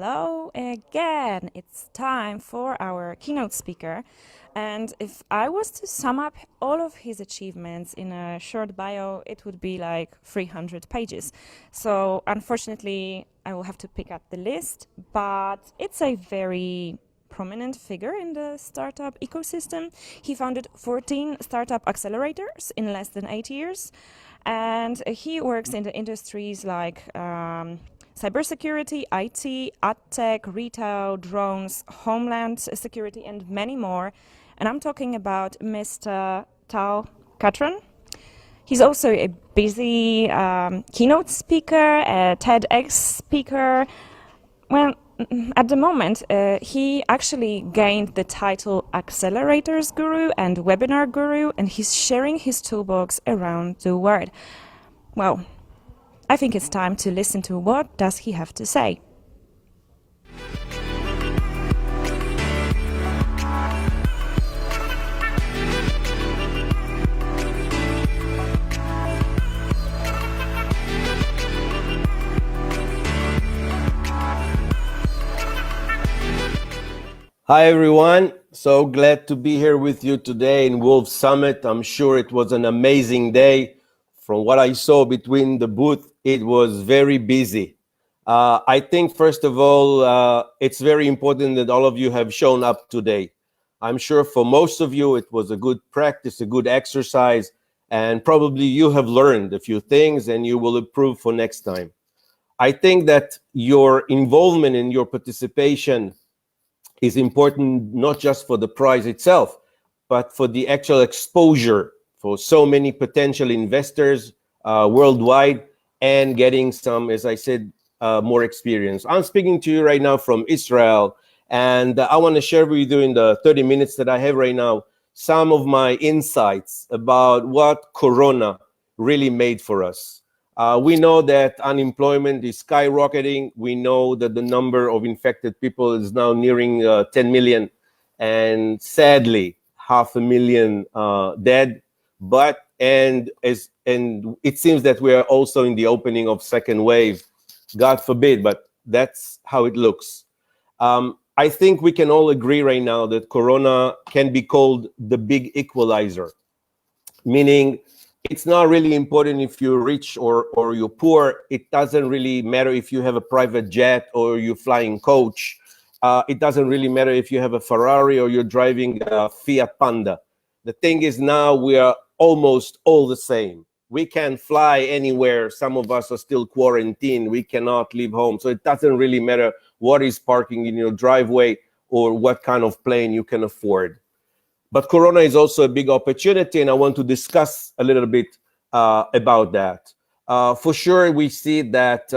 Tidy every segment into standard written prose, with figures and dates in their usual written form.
Hello again. It's time for our keynote speaker. And if I was to sum up all of his achievements in a short bio, it would be like 300 pages. So unfortunately, I will have to pick up the list, but it's a very prominent figure in the startup ecosystem. He founded 14 startup accelerators in less than 8 years. And he works in the industries like cybersecurity, IT, adtech, retail, drones, homeland security, and many more. And I'm talking about Mr. Tal Catran. He's also a busy keynote speaker, a TEDx speaker. Well, at the moment, he actually gained the title Accelerators Guru and Webinar Guru, and he's sharing his toolbox around the world. Well, I think it's time to listen to what does he have to say. Hi everyone, so glad to be here with you today in Wolf Summit. I'm sure it was an amazing day. From what I saw between the booth, it was very busy. I think first of all, it's very important that all of you have shown up today. I'm sure for most of you it was a good practice, a good exercise, and probably you have learned a few things and you will improve for next time. I think that your involvement and your participation is important not just for the prize itself, but for the actual exposure for so many potential investors worldwide and getting some, as I said, more experience. I'm speaking to you right now from Israel, and I want to share with you in the 30 minutes that I have right now some of my insights about what Corona really made for us. We know that unemployment is skyrocketing. We know that the number of infected people is now nearing 10 million, and sadly, 500,000 dead. And it seems that we are also in the opening of second wave. God forbid, but that's how it looks. I think we can all agree right now that Corona can be called the Big Equalizer, meaning it's not really important if you're rich or you're poor. It doesn't really matter if you have a private jet or you're flying coach. It doesn't really matter if you have a Ferrari or you're driving a Fiat Panda. The thing is now we are almost all the same. We can't fly anywhere. Some of us are still quarantined. We cannot leave home. So it doesn't really matter what is parking in your driveway or what kind of plane you can afford. But Corona is also a big opportunity, and I want to discuss a little bit about that. For sure, we see that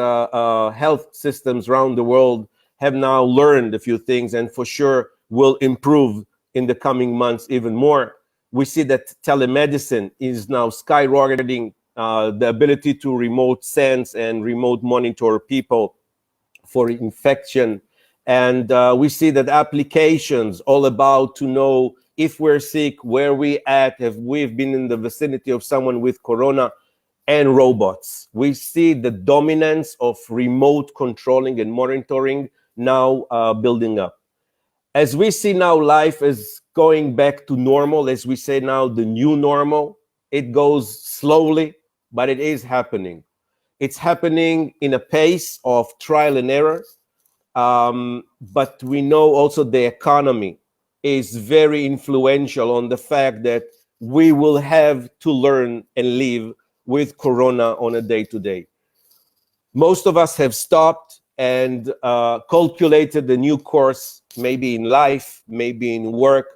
health systems around the world have now learned a few things, and for sure will improve in the coming months even more. We see that telemedicine is now skyrocketing, the ability to remote sense and remote monitor people for infection. And we see that applications all about to know if we're sick, where we at, if we've been in the vicinity of someone with Corona, and robots. We see the dominance of remote controlling and monitoring now building up. As we see now, life is going back to normal, as we say now, the new normal. It goes slowly, but it is happening. It's happening in a pace of trial and error. But we know also the economy is very influential on the fact that we will have to learn and live with Corona on a day-to-day. Most of us have stopped and calculated the new course, maybe in life, maybe in work,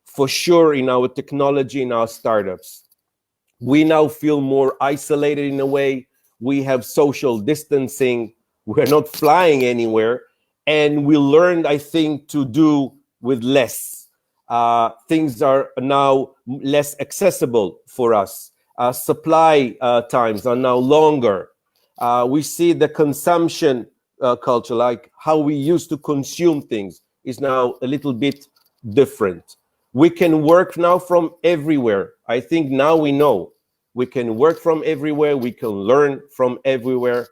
for sure in our technology, in our startups. We now feel more isolated in a way. We have social distancing. We're not flying anywhere. And we learned, I think, to do with less. Things are now less accessible for us. Supply times are now longer. We see the consumption culture, like how we used to consume things, is now a little bit different. We can work now from everywhere. I think now we know we can work from everywhere. We can learn from everywhere.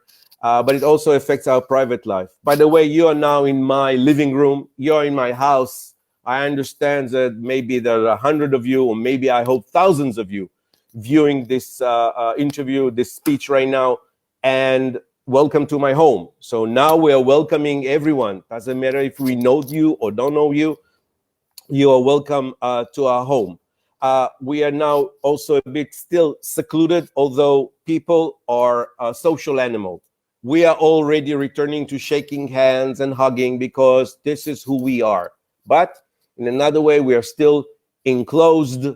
but it also affects our private life. By the way, you are now in my living room, you're in my house. I understand that maybe there are 100 of you, or maybe I hope thousands of you viewing this interview, this speech right now, and welcome to my home. So now we are welcoming everyone. Doesn't matter if we know you or don't know you, you are welcome to our home. We are now also a bit still secluded, although people are social animals. We are already returning to shaking hands and hugging because this is who we are. But in another way, we are still enclosed.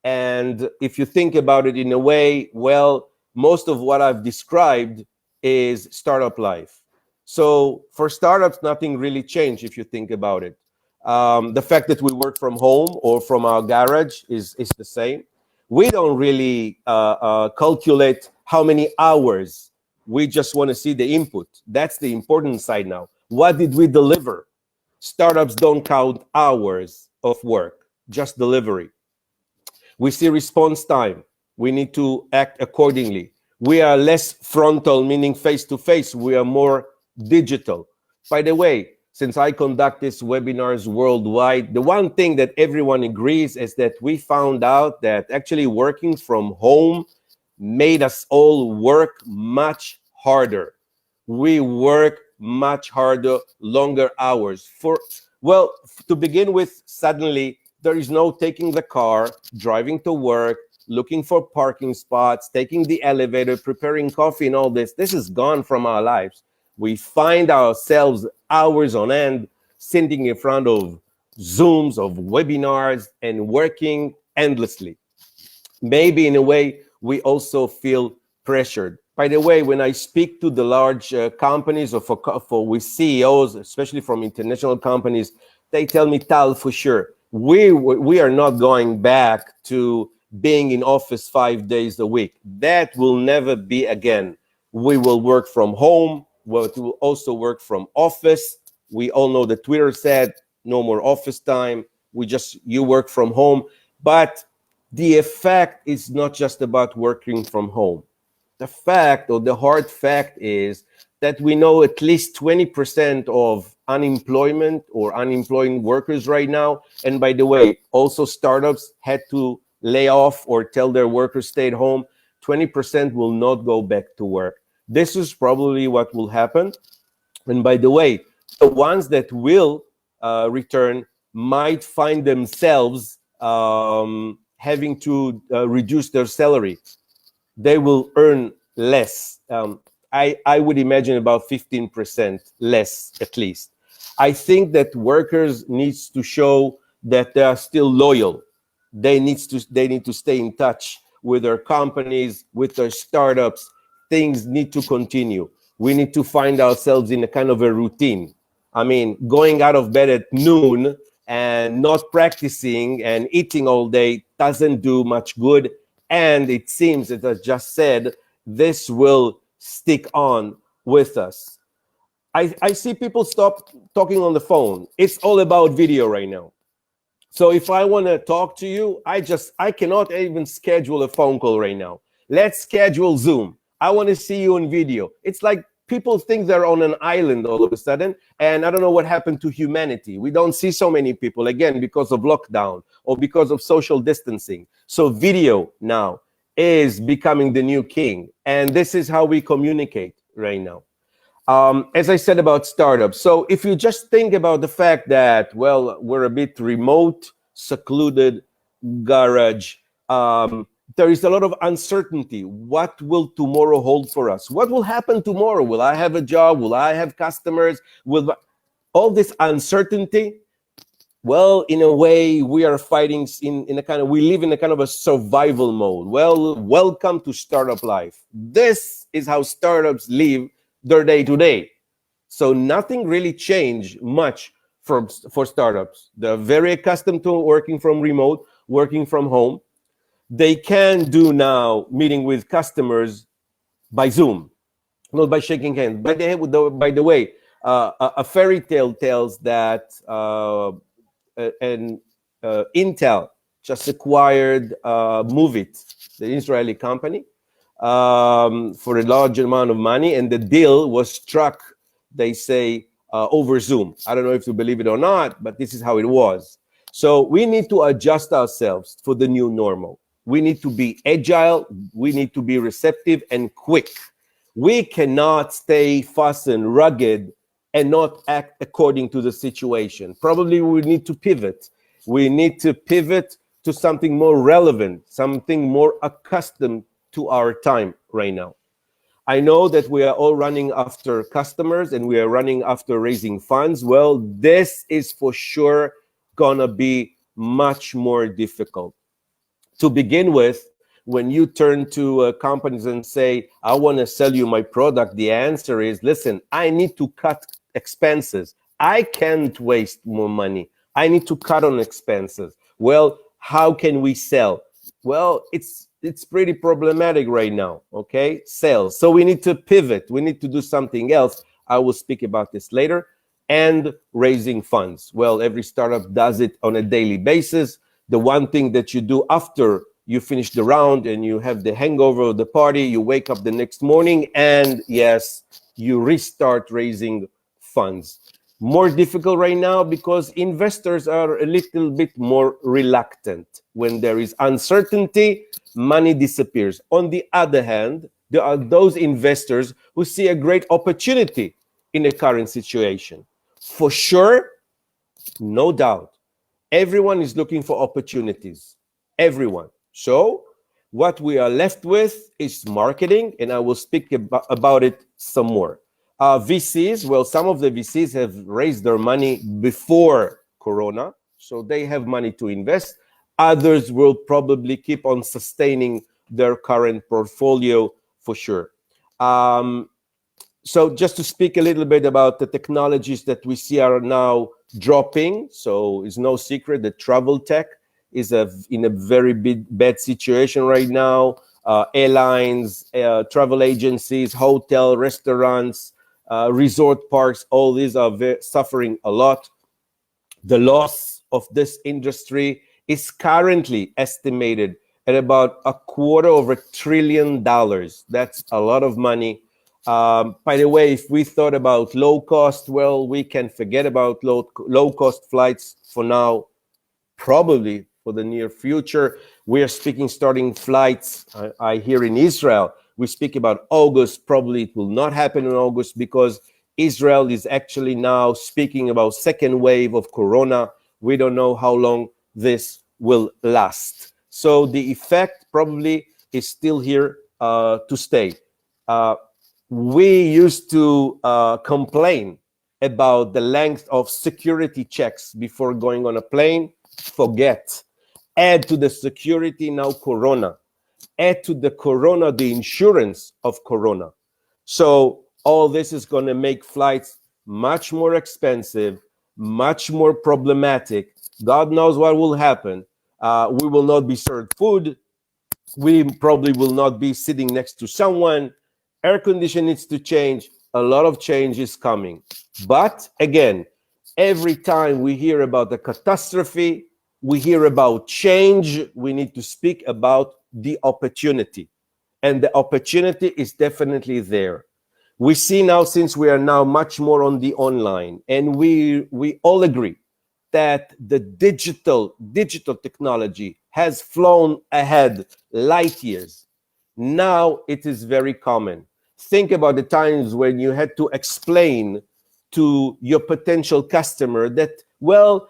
And if you think about it in a way, well, most of what I've described is startup life. So for startups, nothing really changed if you think about it. The fact that we work from home or from our garage is the same. We don't really calculate how many hours. We just want to see the input. That's the important side now. What did we deliver? Startups don't count hours of work, just delivery. We see response time. We need to act accordingly. We are less frontal, meaning face to face. We are more digital. By the way, since I conduct these webinars worldwide, the one thing that everyone agrees is that we found out that actually working from home made us all work much harder. We work much harder, longer hours. Well, to begin with, suddenly there is no taking the car, driving to work, looking for parking spots, taking the elevator, preparing coffee and all this. This is gone from our lives. We find ourselves hours on end sitting in front of Zooms, of webinars, and working endlessly. Maybe in a way, we also feel pressured. By the way, when I speak to the large companies or with CEOs, especially from international companies, they tell me, Tal, for sure, we are not going back to being in office 5 days a week. That will never be again. We will work from home. We will also work from office. We all know that Twitter said no more office time. You work from home. But the effect is not just about working from home. The fact, or the hard fact, is that we know at least 20% of unemployment or unemployed workers right now. And by the way, also startups had to lay off or tell their workers stay at home. 20% will not go back to work. This is probably what will happen. And by the way, the ones that will return might find themselves having to reduce their salary. They will earn less. I would imagine about 15% less at least. I think that workers needs to show that they are still loyal. They need to stay in touch with their companies, with their startups. Things need to continue. We need to find ourselves in a kind of a routine. I mean, going out of bed at noon and not practicing and eating all day doesn't do much good. And it seems, as I just said, this will stick on with us. I see people stop talking on the phone. It's all about video right now. So if I want to talk to you, I cannot even schedule a phone call right now. Let's schedule Zoom. I want to see you in video. It's like people think they're on an island all of a sudden, and I don't know what happened to humanity. We don't see so many people, again, because of lockdown or because of social distancing. So video now is becoming the new king, and this is how we communicate right now. As I said about startups, so if you just think about the fact that, well, we're a bit remote, secluded, garage, there is a lot of uncertainty. What will tomorrow hold for us? What will happen tomorrow? Will I have a job? Will I have customers? Will all this uncertainty? Well, in a way, we are fighting we live in a kind of a survival mode. Well, welcome to startup life. This is how startups live their day to day. So nothing really changed much for startups. They're very accustomed to working from remote, working from home. They can do now meeting with customers by Zoom, not by shaking hands. By the way, a fairy tale tells that Intel just acquired Movit, the Israeli company. for a large amount of money, and the deal was struck, they say, over Zoom. I don't know if you believe it or not, but this is how it was. So we need to adjust ourselves for the new normal. We need to be agile, we need to be receptive and quick. We cannot stay fast and rugged and not act according to the situation. Probably we need to pivot. We need to pivot to something more relevant, something more accustomed to our time right now. I know that we are all running after customers and we are running after raising funds. Well, this is for sure gonna be much more difficult. To begin with, when you turn to companies and say, I want to sell you my product, the answer is, listen, I need to cut expenses. I can't waste more money. I need to cut on expenses. Well, how can we sell? Well, it's pretty problematic right now, okay? Sales. So we need to pivot. We need to do something else. I will speak about this later. And raising funds. Well, every startup does it on a daily basis. The one thing that you do after you finish the round and you have the hangover of the party, you wake up the next morning and yes, you restart raising funds. More difficult right now because investors are a little bit more reluctant. When there is uncertainty, money disappears. On the other hand, there are those investors who see a great opportunity in the current situation. For sure, no doubt, everyone is looking for opportunities. Everyone. So what we are left with is marketing, and I will speak about it some more. VCs, well, some of the VCs have raised their money before Corona, so they have money to invest. Others will probably keep on sustaining their current portfolio for sure. So just to speak a little bit about the technologies that we see are now dropping. So it's no secret that travel tech is in a very bad situation right now. Airlines, travel agencies, hotel, restaurants, resort parks, all these are suffering a lot. The loss of this industry is currently estimated at about $250 billion. That's a lot of money. By the way, if we thought about low cost, well, we can forget about low cost flights for now, probably for the near future. We are speaking starting flights. I hear in Israel, we speak about August. Probably it will not happen in August because Israel is actually now speaking about second wave of Corona. We don't know how long this will last. So the effect probably is still here to stay. We used to complain about the length of security checks before going on a plane. Forget. Add to the security now Corona. Add to the Corona the insurance of Corona. So all this is going to make flights much more expensive, much more problematic. God knows what will happen. We will not be served food. We probably will not be sitting next to someone. Air condition needs to change. A lot of change is coming. But again, every time we hear about the catastrophe, we hear about change, we need to speak about the opportunity. And the opportunity is definitely there. We see now, since we are now much more on the online, and we all agree that the digital technology has flown ahead light years. Now it is very common. Think about the times when you had to explain to your potential customer that, well,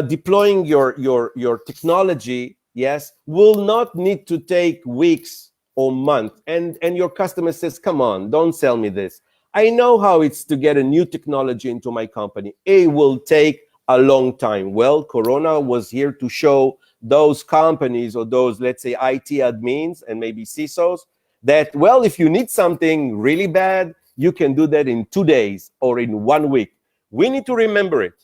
deploying your technology, yes, will not need to take weeks or months. And your customer says, come on, don't sell me this. I know how it's to get a new technology into my company. It will take a long time. Well, Corona was here to show those companies or those, let's say, IT admins and maybe CISOs that, well, if you need something really bad, you can do that in 2 days or in 1 week. We need to remember it.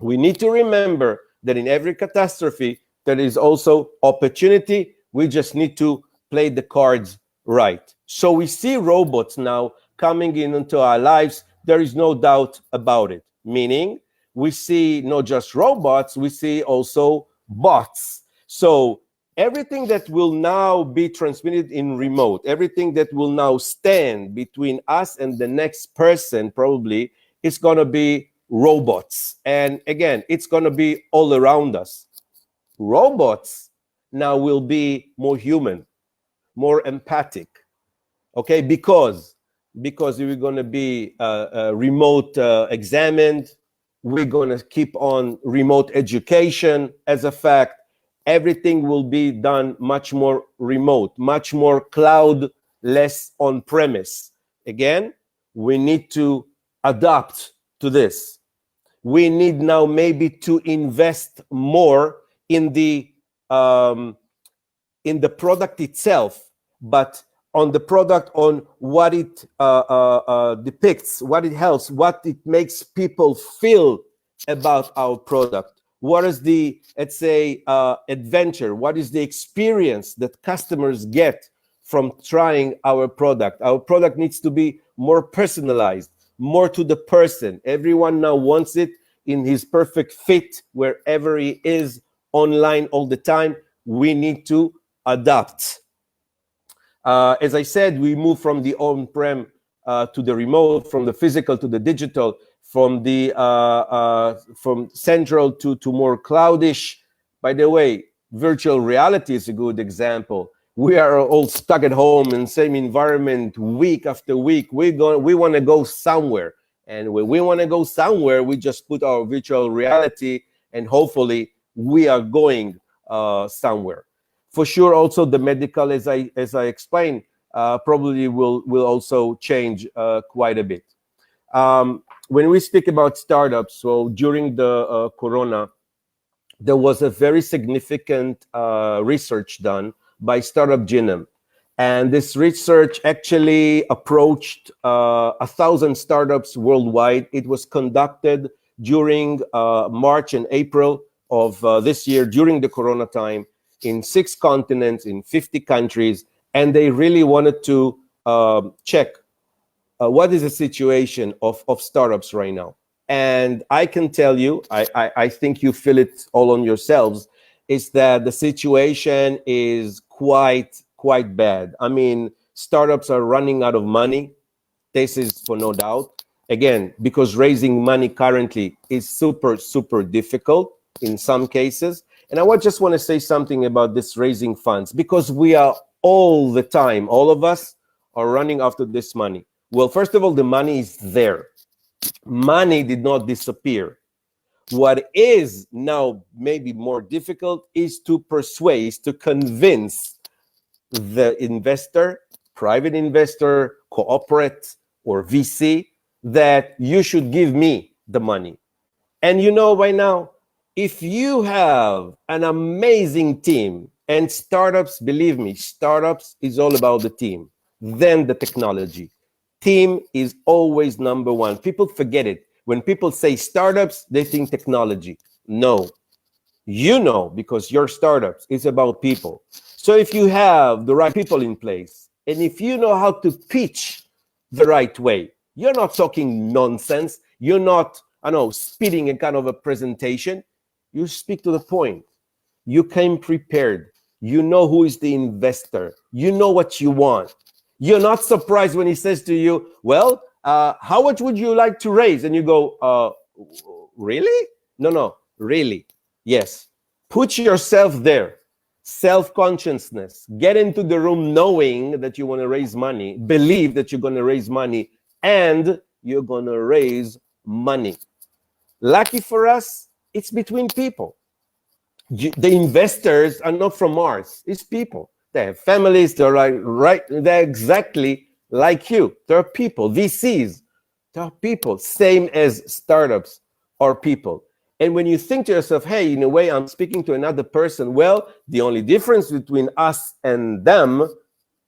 We need to remember that in every catastrophe, there is also opportunity. We just need to play the cards right. So we see robots now coming into our lives. There is no doubt about it. Meaning, we see not just robots, we see also bots. So Everything that will now be transmitted in remote, everything that will now stand between us and the next person probably is going to be robots. And again, it's going to be all around us. Robots now will be more human, more empathic, okay? Because we're going to be remote examined. We're going to keep on remote education. As a fact, everything will be done much more remote, much more cloud, less on-premise. Again, we need to adapt to this. We need now maybe to invest more in the product itself, but on the product, on what it depicts, what it helps, what it makes people feel about our product. What is the, let's say, adventure? What is the experience that customers get from trying our product? Our product needs to be more personalized, more to the person. Everyone now wants it in his perfect fit wherever he is online all the time. We need to adapt. As I said, we move from the on-prem to the remote, from the physical to the digital, from the from central to more cloudish. By the way, virtual reality is a good example. We are all stuck at home in the same environment week after week. We want to go somewhere, and when we want to go somewhere, we just put our virtual reality, and hopefully we are going somewhere. For sure, also the medical, as I explained, probably will also change quite a bit. When we speak about startups, so during the Corona, there was a very significant research done by Startup Genome. And this research actually approached 1,000 startups worldwide. It was conducted during March and April of this year, during the Corona time, in 6 continents, in 50 countries. And they really wanted to check what is the situation of startups right now. And I can tell you, I think you feel it all on yourselves, is that the situation is quite bad. I mean, startups are running out of money. This is for no doubt. Again, because raising money currently is super difficult in some cases. And I just want to say something about this raising funds, because we are all the time, all of us are running after this money. Well, first of all, the money is there. Money did not disappear. What is now maybe more difficult is to persuade, to convince the investor, private investor, corporate, or VC, that you should give me the money. And you know, by now, if you have an amazing team, and startups, believe me, startups is all about the team, then the technology. Team is always number one. People forget it. When people say startups, they think technology. No, you know, because your startups is about people. So if you have the right people in place, and if you know how to pitch the right way, you're not talking nonsense. You're not, I know, speeding a kind of a presentation. You speak to the point. You came prepared. You know who is the investor. You know what you want. You're not surprised when he says to you, well, how much would you like to raise? And you go, really? No, really. Yes. Put yourself there. Self-consciousness. Get into the room knowing that you want to raise money. Believe that you're going to raise money, and you're going to raise money. Lucky for us, it's between people. The investors are not from Mars. It's people. They have families. They're right. They're exactly like you. They're people. VCs. They're people. Same as startups are people. And when you think to yourself, hey, in a way, I'm speaking to another person. Well, the only difference between us and them,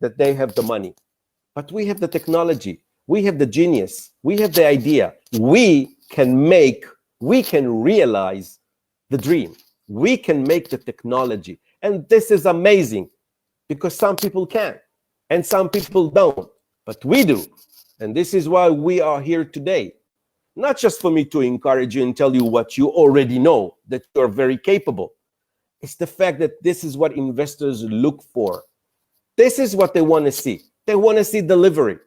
that they have the money, but we have the technology. We have the genius. We have the idea. We can realize the dream. We can make the technology. And this is amazing, because some people can and some people don't, but we do. And this is why we are here today. Not just for me to encourage you and tell you what you already know, that you're very capable. It's the fact that this is what investors look for. This is what they want to see. They want to see delivery,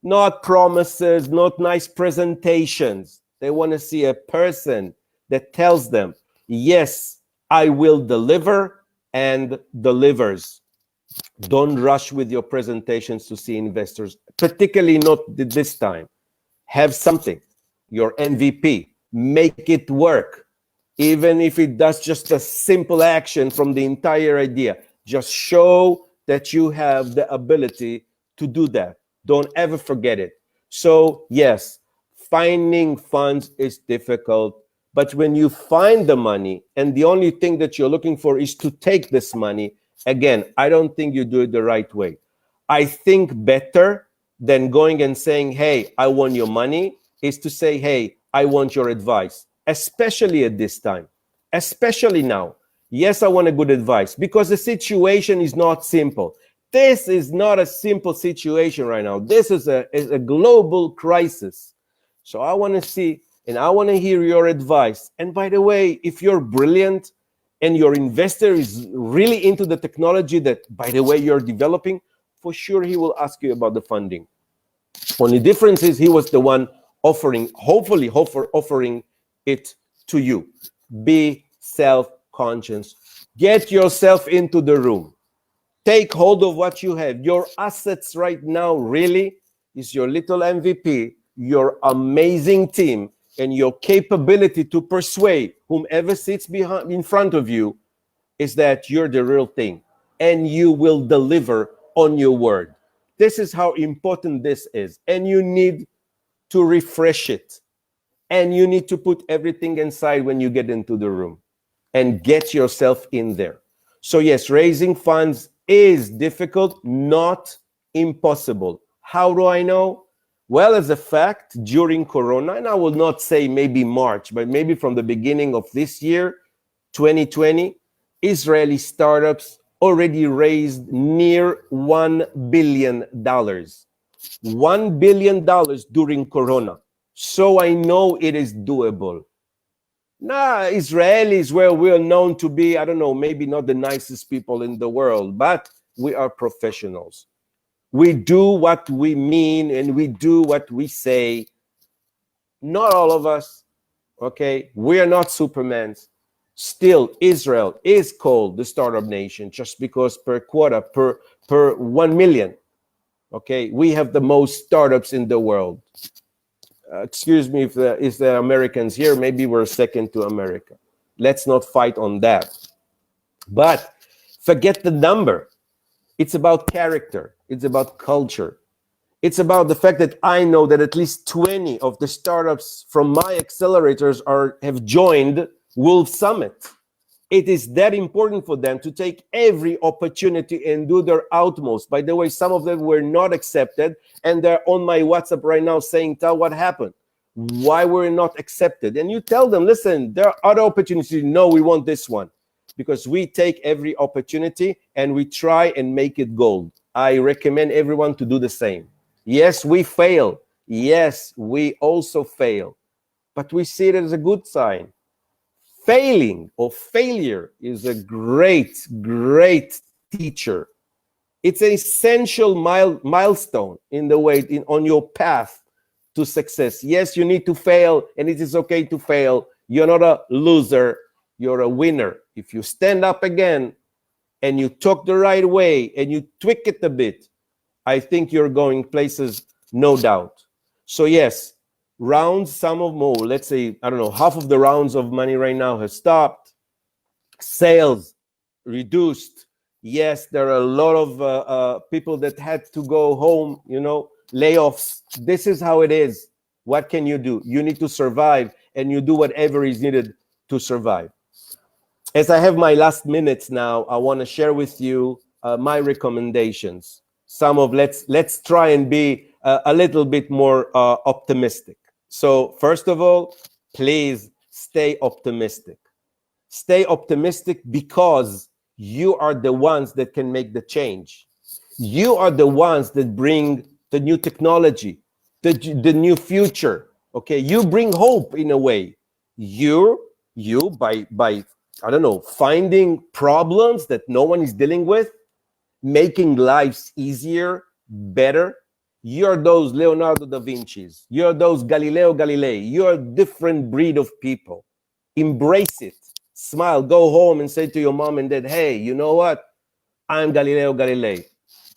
not promises, not nice presentations. They want to see a person that tells them, yes, I will deliver, and delivers. Don't rush with your presentations to see investors, particularly not this time. Have something, your MVP, make it work. Even if it does just a simple action from the entire idea, just show that you have the ability to do that. Don't ever forget it. So yes, finding funds is difficult, but when you find the money and the only thing that you're looking for is to take this money, again, I don't think you do it the right way. I think better than going and saying, hey, I want your money, is to say, hey, I want your advice, especially at this time, especially now. Yes, I want a good advice because the situation is not simple. This is not a simple situation right now. This is a global crisis. So I want to see and I want to hear your advice. And by the way, if you're brilliant and your investor is really into the technology that, by the way, you're developing, for sure he will ask you about the funding. Only difference is he was the one offering, hopefully offering it to you. Be self-conscious. Get yourself into the room. Take hold of what you have. Your assets right now really is your little MVP, your amazing team, and your capability to persuade whomever sits in front of you is that you're the real thing and you will deliver on your word. This is how important this is. And you need to refresh it. And you need to put everything inside when you get into the room and get yourself in there. So yes, raising funds is difficult, not impossible. How do I know? Well, as a fact, during Corona, and I will not say maybe March, but maybe from the beginning of this year, 2020, Israeli startups already raised near $1 billion. $1 billion during Corona. So I know it is doable. Now, Israelis, well, we're known to be, I don't know, maybe not the nicest people in the world, but we are professionals. We do what we mean and we do what we say. Not all of us, okay? We are not Supermans. Still, Israel is called the startup nation just because per 1 million, okay? We have the most startups in the world. Excuse me if the Americans here, maybe we're second to America. Let's not fight on that. But forget the number. It's about character. It's about culture. It's about the fact that I know that at least 20 of the startups from my accelerators have joined Wolf Summit. It is that important for them to take every opportunity and do their utmost. By the way, some of them were not accepted, and they're on my WhatsApp right now saying, Tal, what happened? Why were we not accepted? And you tell them, listen, there are other opportunities. No, we want this one. Because we take every opportunity and we try and make it gold. I recommend everyone to do the same. Yes, we fail. Yes, we also fail. But we see it as a good sign. Failing or failure is a great, great teacher. It's an essential milestone in the way, on your path to success. Yes, you need to fail, and it is okay to fail. You're not a loser, you're a winner. If you stand up again and you talk the right way and you tweak it a bit, I think you're going places, no doubt. So yes, rounds, some of more, let's say, I don't know, half of the rounds of money right now has stopped. Sales reduced. Yes, there are a lot of people that had to go home, layoffs. This is how it is. What can you do? You need to survive, and you do whatever is needed to survive. As I have my last minutes now, I want to share with you my recommendations. Let's try and be a little bit more optimistic. So first of all, please stay optimistic. Stay optimistic because you are the ones that can make the change. You are the ones that bring the new technology, the new future. Okay, you bring hope in a way. You by I don't know, finding problems that no one is dealing with, making lives easier, better. You're those Leonardo da Vinci's. You're those Galileo Galilei. You're a different breed of people. Embrace it. Smile. Go home and say to your mom and dad, hey, you know what? I'm Galileo Galilei.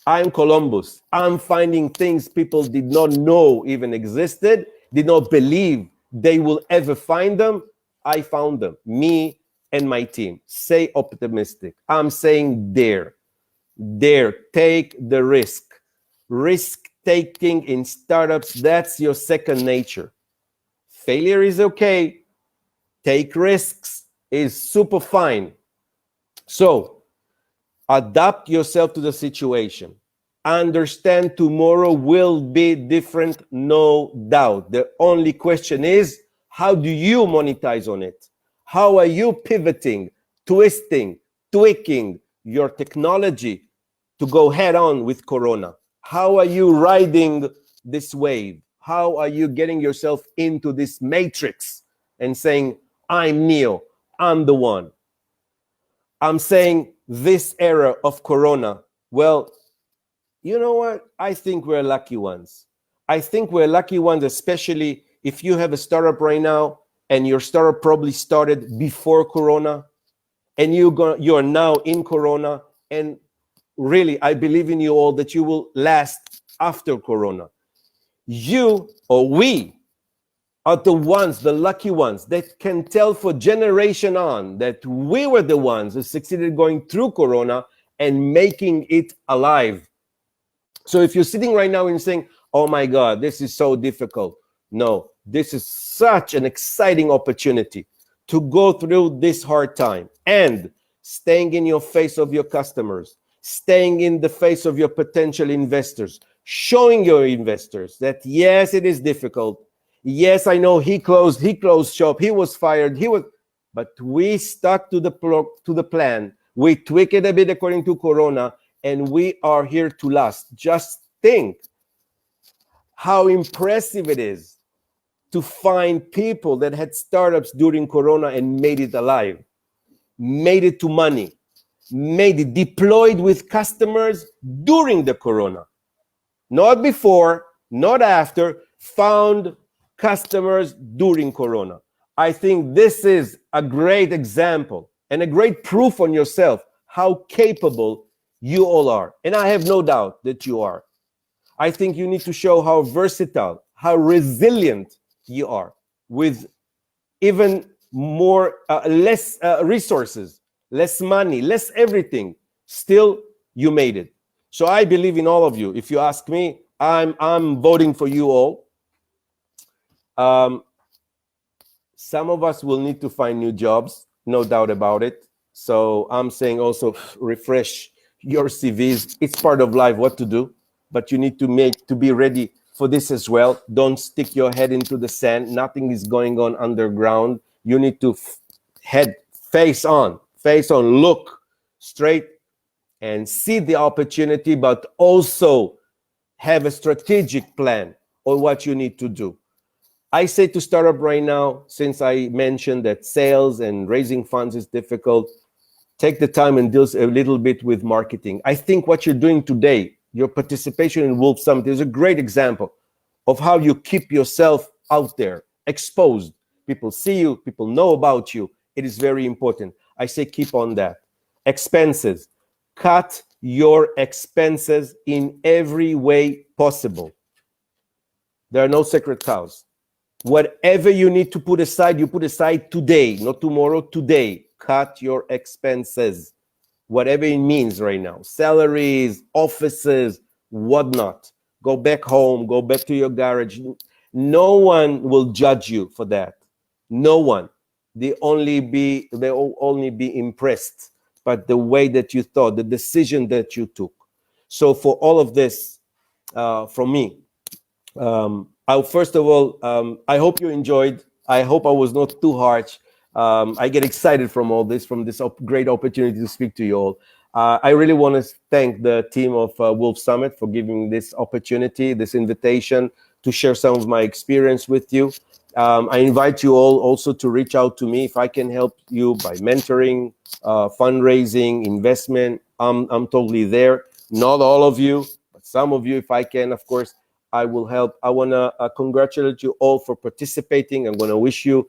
I'm Columbus. I'm finding things people did not know even existed, did not believe they will ever find them. I found them, me and my team. Stay optimistic. I'm saying dare. Dare. Take the risk. Risk taking in startups, that's your second nature. Failure is okay. Take risks is super fine. So, adapt yourself to the situation. Understand tomorrow will be different, no doubt. The only question is, how do you monetize on it? How are you pivoting, twisting, tweaking your technology to go head on with Corona? How are you riding this wave? How are you getting yourself into this matrix and saying, I'm Neo, I'm the one? I'm saying this era of Corona, well, you know what? I think we're lucky ones. I think we're lucky ones, especially if you have a startup right now and your startup probably started before Corona and you're now in Corona. And really, I believe in you all that you will last after Corona. You or we are the ones, the lucky ones that can tell for generation on that we were the ones who succeeded going through Corona and making it alive. So if you're sitting right now and saying, oh my God, this is so difficult. No, this is such an exciting opportunity to go through this hard time and staying in your face of your customers, staying in the face of your potential investors, showing your investors that yes, it is difficult. Yes, I know he closed shop, he was fired, but we stuck to the plan. We tweak it a bit according to Corona, and we are here to last. Just think how impressive it is to find people that had startups during Corona and made it alive, made it to money, made it deployed with customers during the Corona. Not before, not after, found customers during Corona. I think this is a great example and a great proof on yourself how capable you all are. And I have no doubt that you are. I think you need to show how versatile, how resilient you are with even more, less resources, less money, less everything. Still, you made it. So I believe in all of you. If you ask me, I'm voting for you all. Some of us will need to find new jobs, no doubt about it. So I'm saying also refresh your CVs. It's part of life what to do, but you need to be ready for this as well. Don't stick your head into the sand. Nothing is going on underground. You need to face on, look straight and see the opportunity, but also have a strategic plan on what you need to do. I say to startup right now, since I mentioned that sales and raising funds is difficult, take the time and deal a little bit with marketing. I think what you're doing today, your participation in Wolf Summit, is a great example of how you keep yourself out there, exposed. People see you, people know about you. It is very important. I say keep on that. Expenses. Cut your expenses in every way possible. There are no sacred cows. Whatever you need to put aside, you put aside today, not tomorrow, today. Cut your expenses, whatever it means right now. Salaries, offices, whatnot. Go back home, go back to your garage. No one will judge you for that. No one. They'll only be impressed by the way that you thought, the decision that you took. So for all of this, from me, first of all, I hope you enjoyed. I hope I was not too harsh. I get excited from all this, from this great opportunity to speak to you all. I really want to thank the team of Wolf Summit for giving this opportunity, this invitation to share some of my experience with you. I invite you all also to reach out to me if I can help you by mentoring, fundraising, investment. I'm totally there. Not all of you, but some of you, if I can, of course, I will help. I want to congratulate you all for participating. I'm going to wish you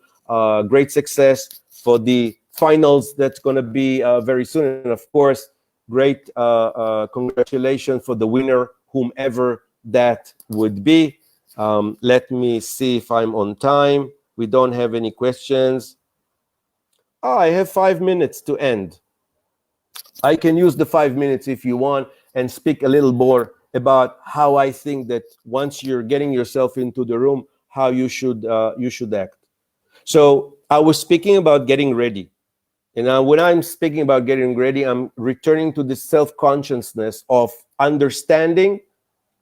great success for the finals that's going to be very soon. And of course, great congratulations for the winner, whomever that would be. Let me see if I'm on time. We don't have any questions. Oh, I have 5 minutes to end. I can use the 5 minutes if you want and speak a little more about how I think that once you're getting yourself into the room, how you should act. So I was speaking about getting ready. And when I'm speaking about getting ready, I'm returning to the self-consciousness of understanding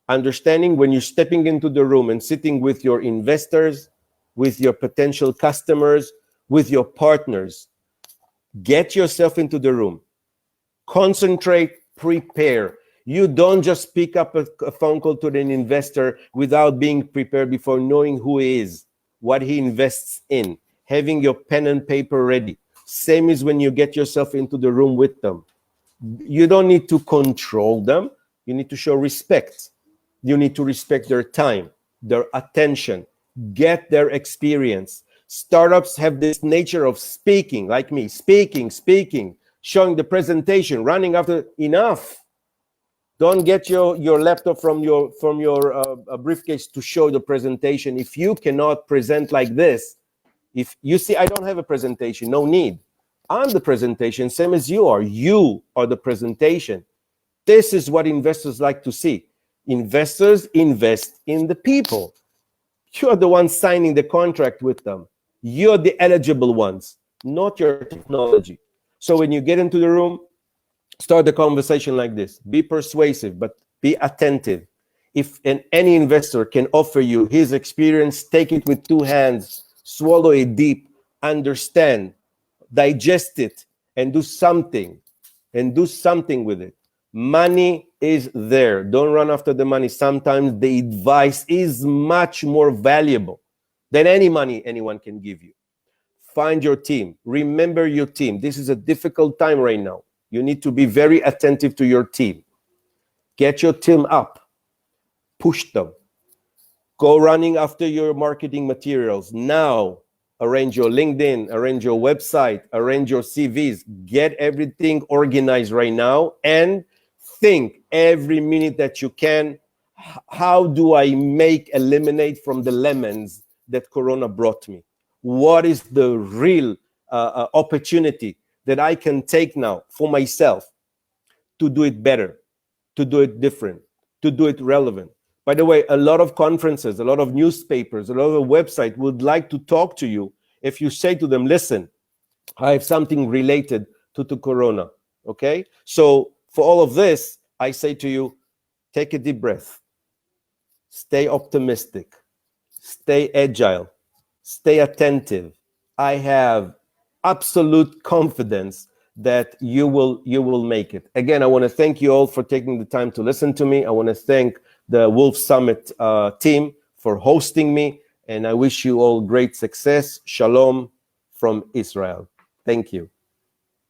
when you're stepping into the room and sitting with your investors, with your potential customers, with your partners. Get yourself into the room. Concentrate, prepare. You don't just pick up a phone call to an investor without being prepared, before knowing who he is, what he invests in, having your pen and paper ready. Same as when you get yourself into the room with them. You don't need to control them. You need to show respect. You need to respect their time, their attention, get their experience. Startups have this nature of speaking, like me, speaking, showing the presentation, running after. Enough. Don't get your laptop from your briefcase to show the presentation. If you cannot present like this, if you see, I don't have a presentation, no need. I'm the presentation, same as you are. You are the presentation. This is what investors like to see. Investors invest in the people. You're the ones signing the contract with them. You're the eligible ones, not your technology. So when you get into the room, start the conversation like this. Be persuasive, but be attentive. If any investor can offer you his experience, take it with 2 hands, swallow it deep, understand, digest it, and do something with it. Money is there. Don't run after the money. Sometimes the advice is much more valuable than any money anyone can give you. Find your team. Remember your team. This is a difficult time right now. You need to be very attentive to your team. Get your team up. Push them. Go running after your marketing materials now. Arrange your LinkedIn, arrange your website, arrange your CVs. Get everything organized right now, and think every minute that you can, how do I make a lemonade from the lemons that Corona brought me? What is the real opportunity that I can take now for myself to do it better, to do it different, to do it relevant? By the way, a lot of conferences, a lot of newspapers, a lot of websites would like to talk to you if you say to them, listen, I have something related to Corona, okay? So for all of this, I say to you, take a deep breath. Stay optimistic. Stay agile. Stay attentive. I have absolute confidence that you will make it. Again, I want to thank you all for taking the time to listen to me. I want to thank the Wolf Summit team for hosting me, and I wish you all great success. Shalom from Israel. Thank you.